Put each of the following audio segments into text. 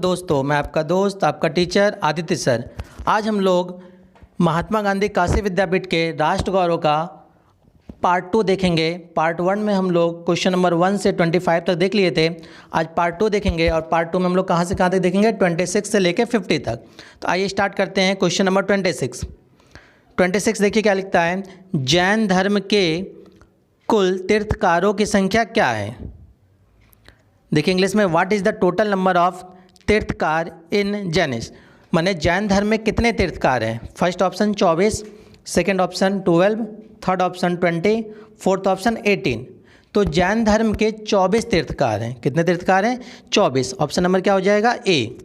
दोस्तों, मैं आपका दोस्त, आपका टीचर आदित्य सर। आज हम लोग महात्मा गांधी काशी विद्यापीठ के राष्ट्र गौरव का पार्ट 2 देखेंगे। पार्ट 1 में हम लोग क्वेश्चन नंबर 1 से 25 तक देख लिए थे। आज पार्ट 2 देखेंगे और पार्ट 2 में हम लोग कहाँ से कहाँ तक देखेंगे, 26 से लेकर 50 तक। तो आइए स्टार्ट करते हैं। क्वेश्चन नंबर 26 देखिए क्या लिखता है। जैन धर्म के कुल तीर्थकारों की संख्या क्या है। देखिए इंग्लिश में, what is the total number of tirthankar in Jainism, माने जैन धर्म में कितने तीर्थकार हैं। First option 24, second option 12, third option 20, fourth option 18। तो जैन धर्म के 24 तीर्थकार हैं। कितने तीर्थकार हैं? 24। ऑप्शन नंबर क्या हो जाएगा? ए।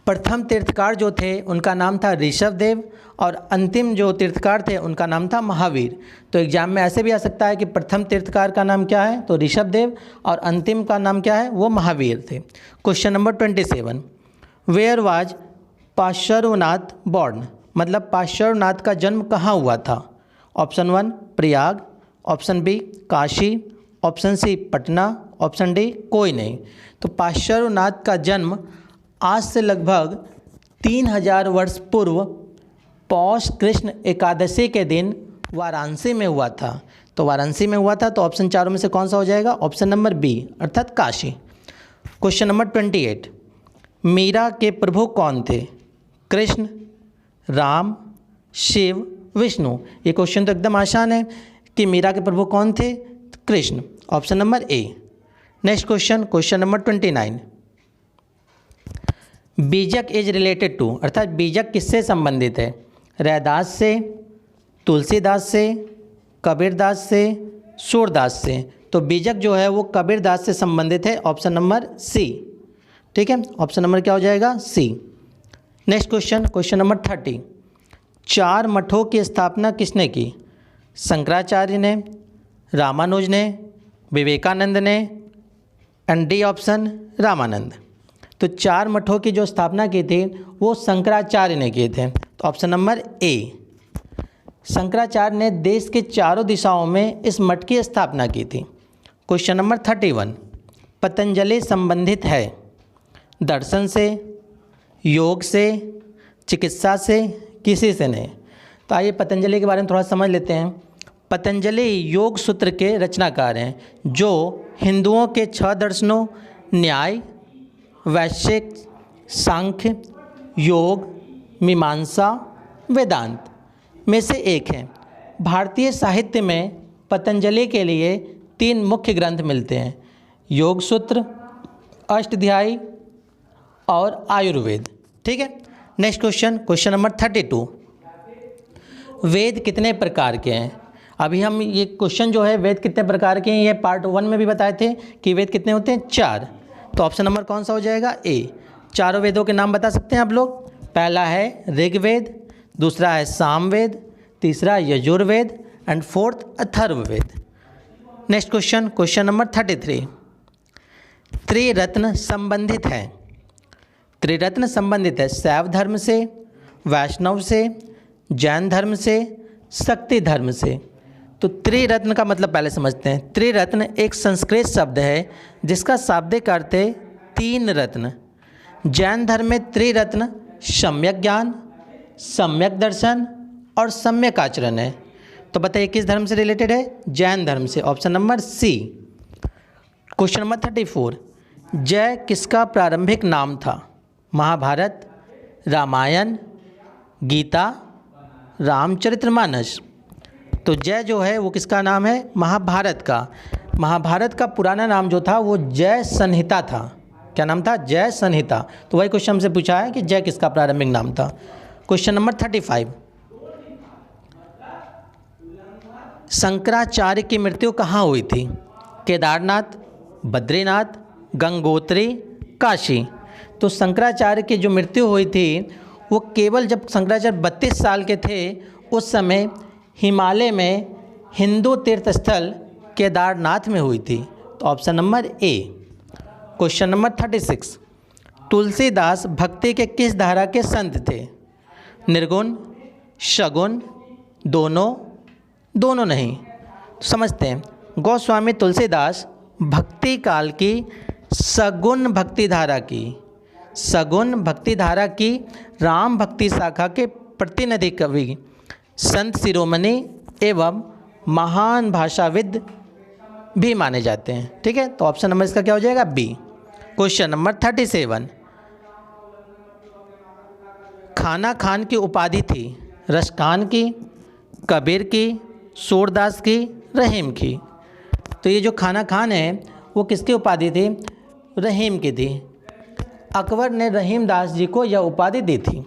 प्रथम तीर्थकार जो थे उनका नाम था ऋषभदेव और अंतिम जो तीर्थकार थे उनका नाम था महावीर। तो एग्जाम में ऐसे भी आ सकता है कि प्रथम तीर्थकार का नाम क्या है, तो ऋषभदेव, और अंतिम का नाम क्या है, वो महावीर थे। Question number 27, where was Parshvanath born, मतलब पार्श्वनाथ का जन्म कहाँ हुआ था। Option 1 Prayag, option B Kashi, option C Patna, option D कोई नहीं। तो पार्श्वनाथ का जन्म आज से लगभग 3000 वर्ष पूर्व पौष कृष्ण एकादशी के दिन वाराणसी में हुआ था। तो वाराणसी में हुआ था, तो ऑप्शन चारों में से कौन सा हो जाएगा? ऑप्शन नंबर बी, अर्थात काशी। क्वेश्चन नंबर 28, मीरा के प्रभु कौन थे। कृष्ण, राम, शिव, विष्णु। ये क्वेश्चन तो एकदम आसान है कि मीरा के प्रभु कौन थे, कृष्ण। ऑप्शन नंबर ए। नेक्स्ट क्वेश्चन, क्वेश्चन नंबर 29, बीजक इज रिलेटेड टू, अर्थात बीजक किससे संबंधित है। रैदास से, तुलसीदास से, कबीरदास से, सूरदास से। तो बीजक जो है वो कबीरदास से संबंधित है। Option number C. ठीक है, ऑप्शन नंबर क्या हो जाएगा? C. Next question, question number 30, 4 मठों की स्थापना किसने की। शंकराचार्य ने, रामानुज ने, विवेकानंद ने, एंड डी ऑप्शन रामानंद। तो 4 मठों की जो स्थापना की थी वो शंकराचार्य ने किए थे। तो ऑप्शन नंबर ए। शंकराचार्य ने देश के चारों दिशाओं में इस मठ की स्थापना की थी। क्वेश्चन नंबर 31, पतंजलि संबंधित है दर्शन से, योग से, चिकित्सा से, किसी से नहीं। तो आइए पतंजलि के बारे में थोड़ा समझ लेते हैं। पतंजलि योग सूत्र के रचनाकार हैं जो हिंदुओं के 6 दर्शनों न्याय, वैशेषिक, सांख्य, योग, मीमांसा, वेदांत में से एक है। भारतीय साहित्य में पतंजलि के लिए 3 मुख्य ग्रंथ मिलते हैं, योग सूत्र, अष्टाध्यायी और आयुर्वेद। ठीक है। नेक्स्ट क्वेश्चन, क्वेश्चन नंबर 32, वेद कितने प्रकार के हैं। अभी हम ये क्वेश्चन जो है वेद कितने प्रकार के हैं, ये पार्ट 1 में भी बताए थे कि वेद कितने होते हैं, 4। तो ऑप्शन नंबर कौन सा हो जाएगा? ए। चारों वेदों के नाम बता सकते हैं आप लोग। पहला है ऋग्वेद, दूसरा है सामवेद, तीसरा Yajurveda and fourth Atharvaveda. Next question, question number 33, त्रिरत्न संबंधित है। त्रिरत्न संबंधित है शैव धर्म से, वैष्णव से, जैन धर्म से, शक्ति धर्म से। तो त्रिरत्न का मतलब पहले समझते हैं। त्रिरत्न एक संस्कृत शब्द है जिसका शाब्दिक अर्थ है 3 रत्न। जैन धर्म में त्रिरत्न सम्यक ज्ञान, सम्यक दर्शन और सम्यक आचरण है। तो बताइए किस धर्म से रिलेटेड है? जैन धर्म से। Option number C. Question number 34, जय किसका प्रारंभिक नाम था। महाभारत, रामायण, गीता, रामचरितमानस। तो जय जो है वो किसका नाम है? महाभारत का। महाभारत का पुराना नाम जो था वो जय संहिता था। क्या नाम था? जय संहिता। तो वही क्वेश्चन हमसे पूछा है कि जय किसका प्रारंभिक नाम था। क्वेश्चन नंबर 35, शंकराचार्य की मृत्यु कहाँ हुई थी। केदारनाथ, बद्रीनाथ, गंगोत्री, काशी। तो शंकराचार्य की जो मृत्यु हुई थी वो केवल जब शंकराचार्य 32 साल के थे उस समय हिमालय में हिंदू तीर्थ स्थल केदारनाथ में हुई थी। तो option number A. Question number 36, Tulsidas भक्ति के किस धारा के संत थे। निर्गुण, शगुन, दोनों नहीं। समझते हैं। गोस्वामी तुलसीदास भक्ति काल की सगुण भक्ति धारा की सगुण भक्तिधारा की राम भक्ति शाखा के प्रतिनिधि कवि, संत शिरोमणि एवं महान भाषाविद भी माने जाते हैं। ठीक है, तो ऑप्शन नंबर इसका क्या हो जाएगा? बी। क्वेश्चन नंबर 37, खाना खान की उपाधि थी रसखान की, कबीर की, सूरदास की, रहीम की। तो ये जो खाना खान है वो किसकी उपाधि थी? रहीम की थी। अकबर ने रहीम दास जी को यह उपाधि दी थी।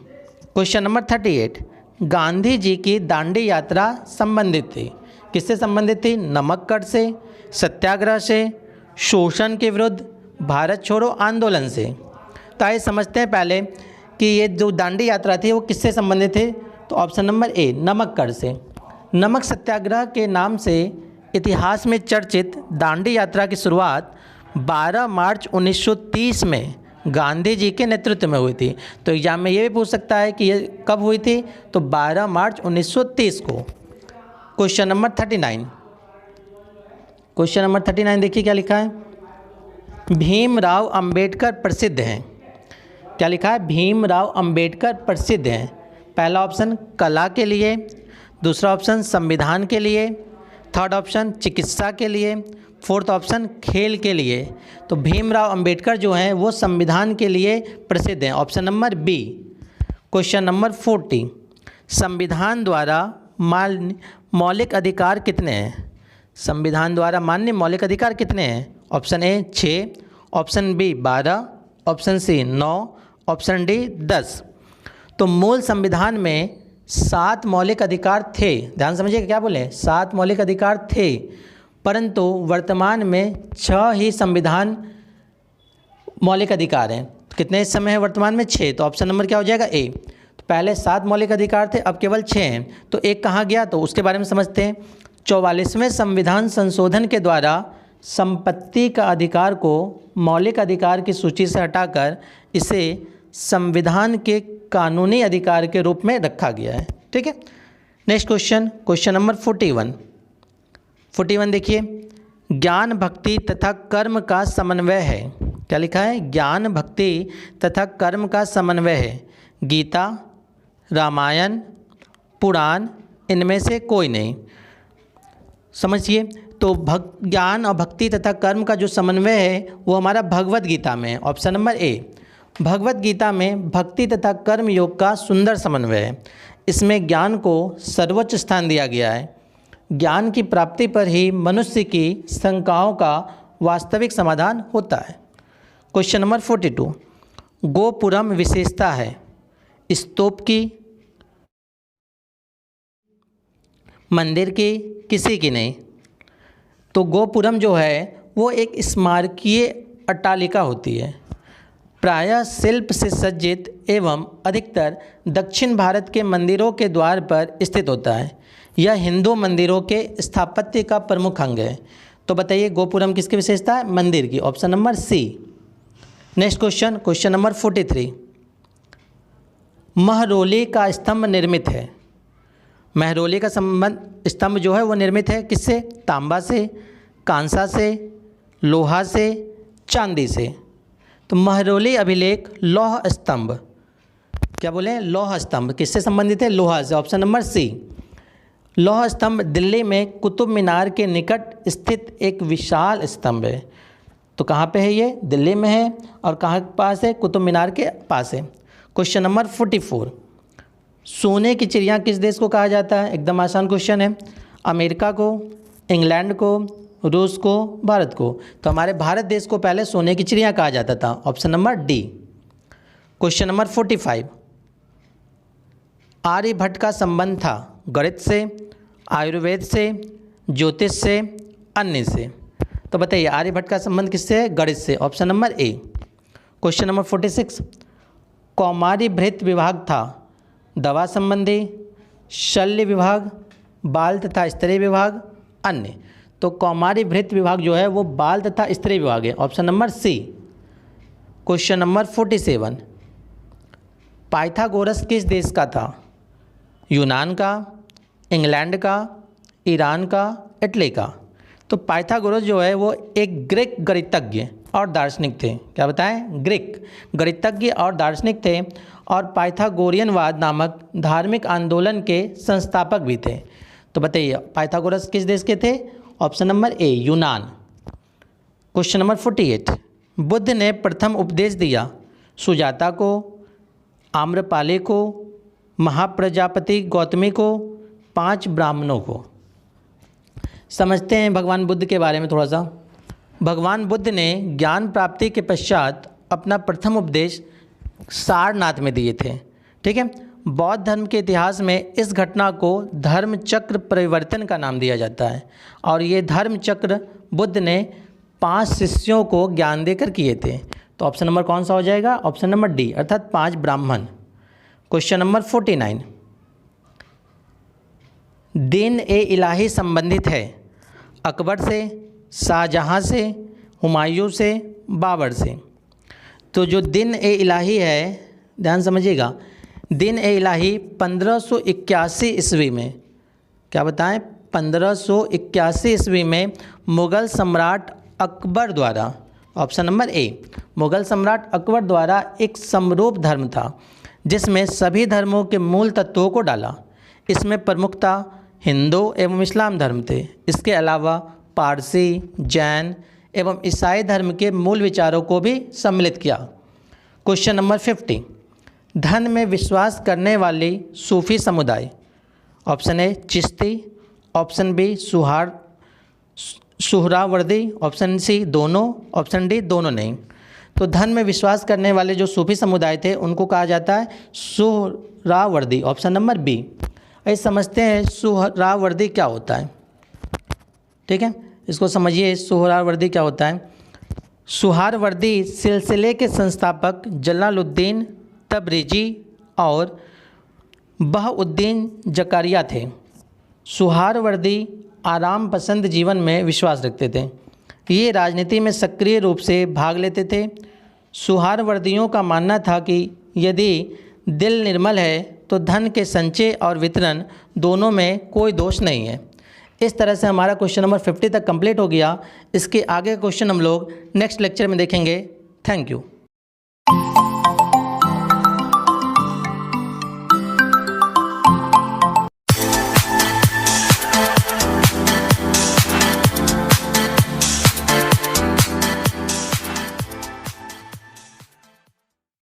क्वेश्चन नंबर 38, गांधी जी की दांडी यात्रा संबंधित थी, किससे संबंधित थी? नमक कर से, सत्याग्रह से, शोषण के विरुद्ध, भारत छोड़ो आंदोलन से। तो आइए समझते हैं पहले कि ये जो दांडी यात्रा थी वो किससे संबंधित थी। तो ऑप्शन नंबर ए, नमक कर से। नमक सत्याग्रह के नाम से इतिहास में चर्चित दांडी यात्रा की शुरुआत 12 मार्च 1930 में गांधी जी के नेतृत्व में हुई थी। तो एग्जाम में ये भी पूछ सकता है कि ये कब हुई थी? तो 12 मार्च 1930 को। क्वेश्चन नंबर 39, क्वेश्चन नंबर 39 देखिए क्या लिखा है। भीमराव अंबेडकर प्रसिद्ध हैं। क्या लिखा है? भीमराव अंबेडकर प्रसिद्ध हैं। पहला ऑप्शन कला के लिए, दूसरा ऑप्शन संविधान के लिए, थर्ड ऑप्शन चिकित्सा के लिए, फोर्थ ऑप्शन खेल के लिए। तो भीमराव अंबेडकर जो हैं वो संविधान के लिए प्रसिद्ध हैं, option number B. Question number 40, संविधान द्वारा मान्य मौलिक अधिकार कितने हैं? संविधान द्वारा मान्य मौलिक अधिकार कितने हैं? Option A 6, option B 12, option C 9, option D 10। तो मूल संविधान में 7 मौलिक अधिकार थे। ध्यान समझिए क्या बोले, 7 मौलिक अधिकार थे, परंतु वर्तमान में 6 ही संविधान मौलिक अधिकार हैं। तो कितने इस समय है वर्तमान में? 6। तो ऑप्शन नंबर क्या हो जाएगा? ए। तो पहले 7 मौलिक अधिकार थे, अब केवल 6 हैं। तो एक कहाँ गया? तो उसके बारे में समझते हैं। 44वें संविधान संशोधन के द्वारा संपत्ति का अधिकार को मौलिक अधिकार की सूची से हटाकर इसे संविधान के कानूनी अधिकार के रूप में रखा गया है। ठीक है, नेक्स्ट क्वेश्चन, क्वेश्चन नंबर 41 देखिए। ज्ञान भक्ति तथा कर्म का समन्वय है। क्या लिखा है? ज्ञान भक्ति तथा कर्म का समन्वय है। गीता, रामायण, पुराण, इनमें से कोई नहीं। समझिए, तो ज्ञान और भक्ति तथा कर्म का जो समन्वय है वो हमारा भगवत गीता में है, ऑप्शन नंबर ए। भगवत गीता में भक्ति तथा कर्म योग का सुंदर समन्वय है। इसमें ज्ञान को सर्वोच्च स्थान दिया गया है। ज्ञान की प्राप्ति पर ही मनुष्य की शंकाओं का वास्तविक समाधान होता है। क्वेश्चन नंबर 42, गोपुरम विशेषता है स्तूप की, मंदिर की, किसी की नहीं। तो गोपुरम जो है वो एक स्मारकीय अट्टालिका होती है, प्रायः शिल्प से सज्जित एवं अधिकतर दक्षिण भारत के मंदिरों के द्वार पर स्थित होता है। यह हिंदू मंदिरों के स्थापत्य का प्रमुख अंग है। तो बताइए गोपुरम किसकी विशेषता है? मंदिर की, option number C. Next question, question number 43, Mehrauli का स्तंभ निर्मित है। महरौली का स्तंभ जो है वो निर्मित है किससे? तांबा से, कांसा से, लोहा से, चांदी से। तो महरौली अभिलेख लौह स्तंभ, क्या बोले? लौह स्तंभ किससे संबंधित है? लोहा से, ऑप्शन नंबर सी। लौह स्तंभ दिल्ली में कुतुब मीनार के निकट स्थित एक विशाल स्तंभ है। तो कहाँ पे है ये? दिल्ली में है। और कहाँ के पास है? कुतुब मीनार के पास है। क्वेश्चन नंबर 44, सोने की चिड़िया किस देश को कहा जाता है? एकदम आसान क्वेश्चन है। अमेरिका को, इंग्लैंड को, रूस को, भारत को। तो हमारे भारत देश को पहले सोने की चिड़िया कहा जाता था, option number D. Question number 45, Aryabhatta का संबंध था गणित से, आयुर्वेद से, ज्योतिष से, अन्य से। तो बताइए आर्यभट्ट का संबंध किससे है? गणित से, option number A. Question number 46, कौमारी भृत्य विभाग था दवा संबंधी, शल्य विभाग, बाल तथा स्त्री विभाग, अन्य। तो कौमारी भृत्य विभाग जो है वो बाल तथा स्त्री विभाग है, option number C. Question number 47, Pythagoras किस देश का था? यूनान का, इंग्लैंड का, ईरान का, इटली का। तो पाइथागोरस जो है वो एक ग्रीक गणितज्ञ और दार्शनिक थे। क्या बताएं? ग्रीक गणितज्ञ और दार्शनिक थे और पाइथागोरियनवाद नामक धार्मिक आंदोलन के संस्थापक भी थे। तो बताइए पाइथागोरस किस देश के थे? ऑप्शन नंबर ए यूनान। क्वेश्चन नंबर 48, बुद्ध ने प्रथम उपदेश दिया सुजाता को, आम्रपाली को, महाप्रजापति गौतमी को, 5 ब्राह्मणों को। समझते हैं भगवान बुद्ध के बारे में थोड़ा सा। भगवान बुद्ध ने ज्ञान प्राप्ति के पश्चात अपना प्रथम उपदेश सारनाथ में दिए थे। ठीक है, बौद्ध धर्म के इतिहास में इस घटना को धर्म चक्र परिवर्तन का नाम दिया जाता है और ये धर्म चक्र बुद्ध ने 5 शिष्यों को ज्ञान देकर किए थे। तो ऑप्शन नंबर कौन सा हो जाएगा? ऑप्शन नंबर डी, अर्थात 5 ब्राह्मण। क्वेश्चन नंबर 49, दिन ए इलाही संबंधित है अकबर से, शाहजहाँ से, हुमायूं से, बाबर से। तो जो दिन ए इलाही है, ध्यान समझिएगा, दिन ए इलाही 1581 ईस्वी में, क्या बताएं, 1581 ईस्वी में मुग़ल सम्राट अकबर द्वारा, ऑप्शन नंबर ए, मुग़ल सम्राट अकबर द्वारा एक समरूप धर्म था जिसमें सभी धर्मों के मूल तत्वों को डाला। इसमें प्रमुखता हिंदू एवं इस्लाम धर्म थे। इसके अलावा पारसी, जैन एवं ईसाई धर्म के मूल विचारों को भी सम्मिलित किया। क्वेश्चन नंबर 50, धन में विश्वास करने वाली सूफी समुदाय, option A Chishti, option B Suhrawardi, option C दोनों, ऑप्शन डी दोनों नहीं। तो धन में विश्वास करने वाले जो सूफी समुदाय थे उनको कहा जाता है सुहरावर्दी, ऑप्शन नंबर बी। ये समझते हैं सुहरावर्दी क्या होता है। ठीक है, इसको समझिए सुहरावर्दी क्या होता है। सुहरावर्दी सिलसिले के संस्थापक जलालुद्दीन तबरेज़ी और बहाउद्दीन ज़कारिया थे। सुहरावर्दी आराम पसंद जीवन में विश्वास रखते थे। ये राजनीति में सक्रिय रूप से भाग लेते थे। सुहरावर्दियों का मानना था कि यदि दिल निर्मल है तो धन के संचय और वितरण दोनों में कोई दोष नहीं है। इस तरह से हमारा क्वेश्चन नंबर 50 तक कंप्लीट हो गया। इसके आगे क्वेश्चन हम लोग नेक्स्ट लेक्चर में देखेंगे। Thank you.